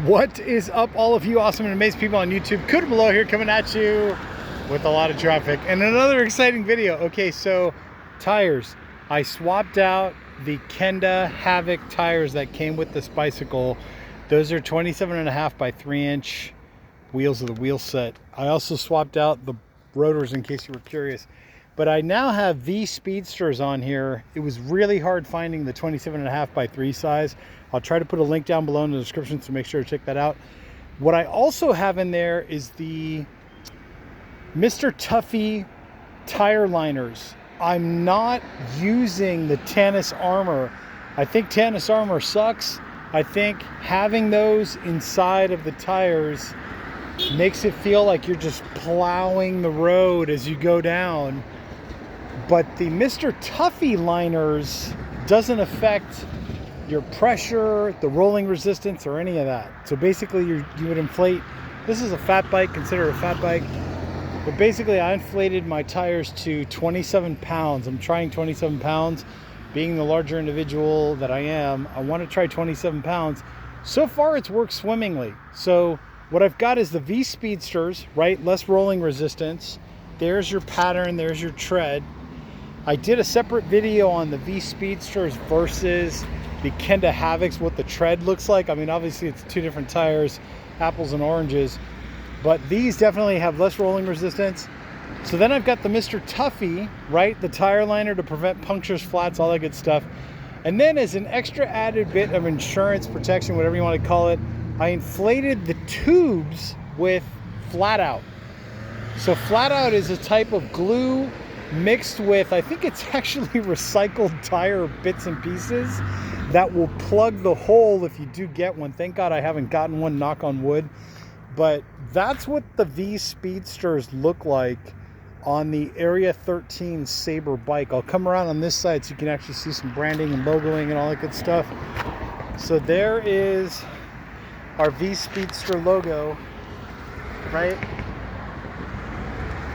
What is up, all of you awesome and amazing people on YouTube? Kuda below here, coming at you with a lot of traffic and another exciting video. Okay, so tires. I swapped out the Kenda Havoc tires that came with this bicycle. Those are 27.5 by 3-inch wheels of the wheel set. I also swapped out the rotors in case you were curious. But I now have these Speedsters on here. It was really hard finding the 27.5 by 3 size. I'll try to put a link down below in the description, so make sure to check that out. What I also have in there is the Mr. Tuffy tire liners. I'm not using the Tannus Armour. I think Tannus Armour sucks. I think having those inside of the tires makes it feel like you're just plowing the road as you go down. But the Mr. Tuffy liners doesn't affect your pressure, the rolling resistance, or any of that. So basically you would inflate, this is a fat bike, consider it a fat bike, but basically I inflated my tires to 27 pounds. I'm trying 27 pounds. Being the larger individual that I am, I want to try 27 pounds. So far it's worked swimmingly. So what I've got is the V Speedsters, right? Less rolling resistance. There's your pattern, there's your tread. I did a separate video on the V Speedsters versus the Kenda Havocs, what the tread looks like. I mean, obviously it's two different tires, apples and oranges, but these definitely have less rolling resistance. So then I've got the Mr. Tuffy, right? The tire liner to prevent punctures, flats, all that good stuff. And then as an extra added bit of insurance protection, whatever you want to call it, I inflated the tubes with FlatOut. So FlatOut is a type of glue mixed with, I think it's actually recycled tire bits and pieces that will plug the hole if you do get one. Thank God I haven't gotten one, knock on wood. But that's what the V Speedsters look like on the Area 13 Sabre bike. I'll come around on this side so you can actually see some branding and logoing and all that good stuff. So there is our V Speedster logo, right?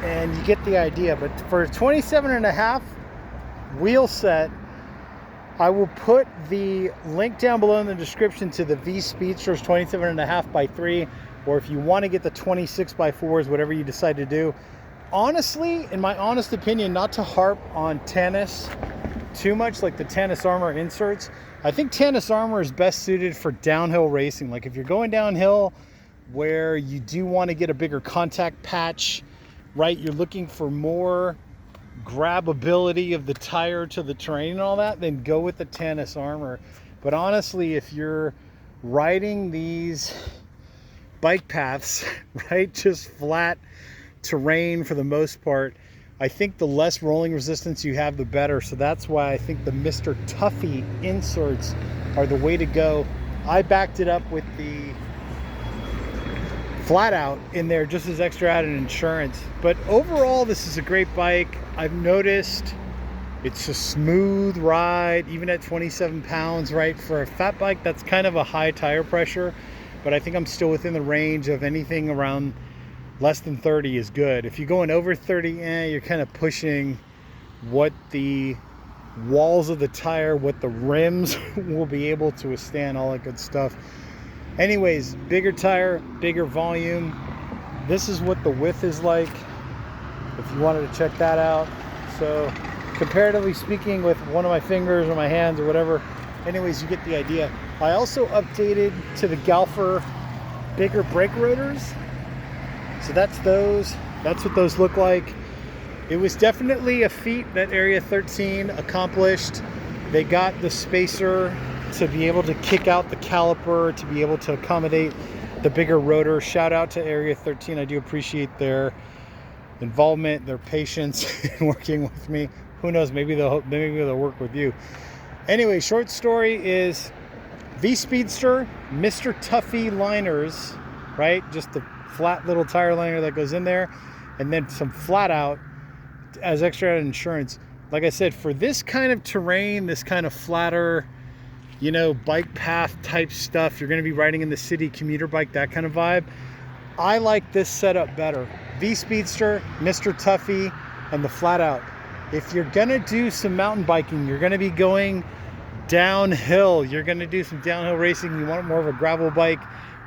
And you get the idea. But for a 27.5 wheel set, I will put the link down below in the description to the V Speedsters 27.5 by 3, or if you want to get the 26 by 4s, whatever you decide to do. Honestly, in my honest opinion, not to harp on Tannus too much, like the Tannus Armour inserts, I think Tannus Armour is best suited for downhill racing. Like if you're going downhill where you do want to get a bigger contact patch, right? You're looking for more grabability of the tire to the terrain and all that, then go with the Tannus Armour. But honestly, if you're riding these bike paths, right, just flat terrain for the most part, I think the less rolling resistance you have, the better. So that's why I think the Mr. Tuffy inserts are the way to go. I backed it up with the FlatOut in there just as extra added insurance. But overall, this is a great bike. I've noticed it's a smooth ride, even at 27 pounds, right? For a fat bike, that's kind of a high tire pressure, but I think I'm still within the range of anything around less than 30 is good. If you're going over 30, you're kind of pushing what the walls of the tire, what the rims will be able to withstand, all that good stuff. Anyways, bigger tire, bigger volume. This is what the width is like, if you wanted to check that out. So comparatively speaking, with one of my fingers or my hands or whatever, anyways, you get the idea. I also updated to the Galfer bigger brake rotors. So that's those. That's what those look like. It was definitely a feat that Area 13 accomplished. They got the spacer to be able to kick out the caliper, to be able to accommodate the bigger rotor. Shout out to Area 13. I do appreciate their involvement, their patience in working with me. Who knows, maybe they'll work with you. Anyway, short story is V Speedster, Mr. Tuffy liners, right? Just the flat little tire liner that goes in there, and then some FlatOut as extra insurance. Like I said, for this kind of terrain, this kind of flatter, you know, bike path type stuff, you're going to be riding in the city, commuter bike, that kind of vibe, I like this setup better. V Speedster, Mr. Tuffy, and the FlatOut. If you're going to do some mountain biking, you're going to be going downhill, you're going to do some downhill racing, you want more of a gravel bike,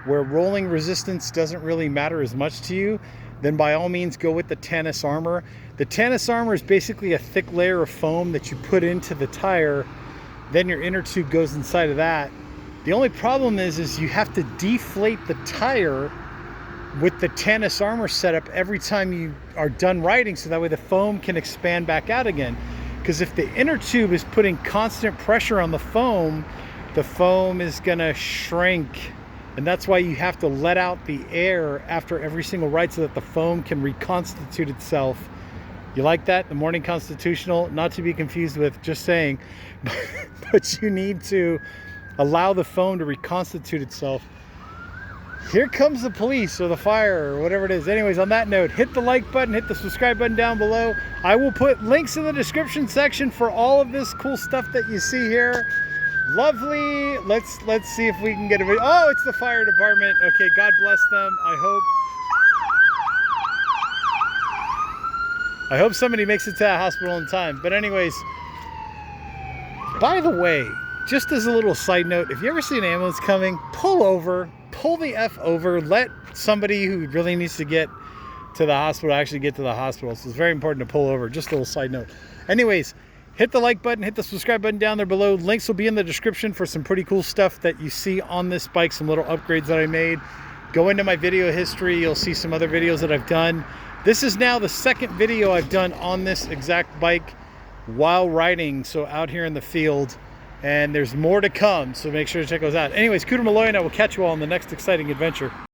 where rolling resistance doesn't really matter as much to you, then by all means go with the Tannus Armour. The Tannus Armour is basically a thick layer of foam that you put into the tire, then your inner tube goes inside of that. The only problem is you have to deflate the tire with the Tannus Armour setup every time you are done riding, so that way the foam can expand back out again. Because if the inner tube is putting constant pressure on the foam is gonna shrink. And that's why you have to let out the air after every single ride so that the foam can reconstitute itself. You like that? The morning constitutional, not to be confused with just saying, but you need to allow the foam to reconstitute itself. Here comes the police or the fire or whatever it is. Anyways, on that note, hit the like button, hit the subscribe button down below. I will put links in the description section for all of this cool stuff that you see here. Lovely. Let's see if we can get a video. Oh, it's the fire department. Okay, God bless them. I hope somebody makes it to the hospital in time. But anyways, by the way, just as a little side note, if you ever see an ambulance coming, pull over, pull the F over, let somebody who really needs to get to the hospital actually get to the hospital. So it's very important to pull over. Just a little side note. Anyways, hit the like button, hit the subscribe button down there below. Links will be in the description for some pretty cool stuff that you see on this bike, some little upgrades that I made. Go into my video history, you'll see some other videos that I've done. This is now the second video I've done on this exact bike while riding, so out here in the field. And there's more to come, so make sure to check those out. Anyways, Cooter Malloy, and I will catch you all on the next exciting adventure.